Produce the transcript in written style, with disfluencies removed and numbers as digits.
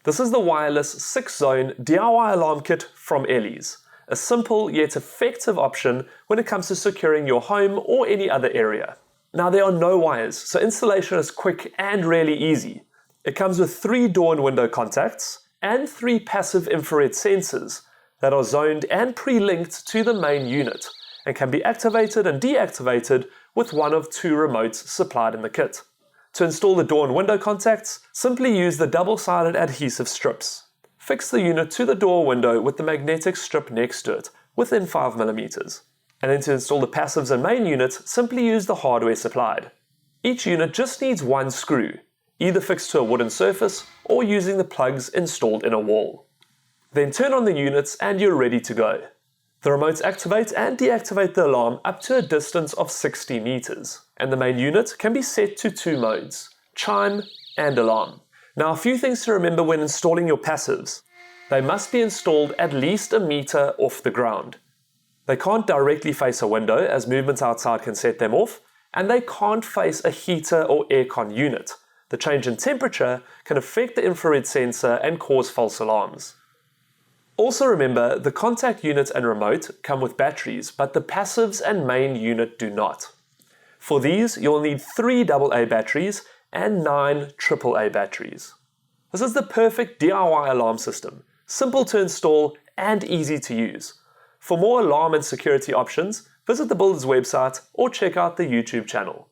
This is the wireless 6-zone DIY alarm kit from Ellies, a simple yet effective option when it comes to securing your home or any other area. Now there are no wires, so installation is quick and really easy. It comes with 3 door and window contacts and 3 passive infrared sensors that are zoned and pre-linked to the main unit and can be activated and deactivated with one of 2 remotes supplied in the kit. To install the door and window contacts, simply use the double-sided adhesive strips. Fix the unit to the door or window with the magnetic strip next to it, within 5mm. And then to install the passives and main unit, simply use the hardware supplied. Each unit just needs 1 screw, either fixed to a wooden surface or using the plugs installed in a wall. Then turn on the units and you're ready to go. The remotes activate and deactivate the alarm up to a distance of 60 meters, and the main unit can be set to 2 modes, chime and alarm. Now a few things to remember when installing your passives. They must be installed at least a meter off the ground. They can't directly face a window as movement outside can set them off, and they can't face a heater or aircon unit. The change in temperature can affect the infrared sensor and cause false alarms. Also remember, the contact unit and remote come with batteries, but the passives and main unit do not. For these, you'll need 3 AA batteries and 9 AAA batteries. This is the perfect DIY alarm system, simple to install and easy to use. For more alarm and security options, visit the builder's website or check out the YouTube channel.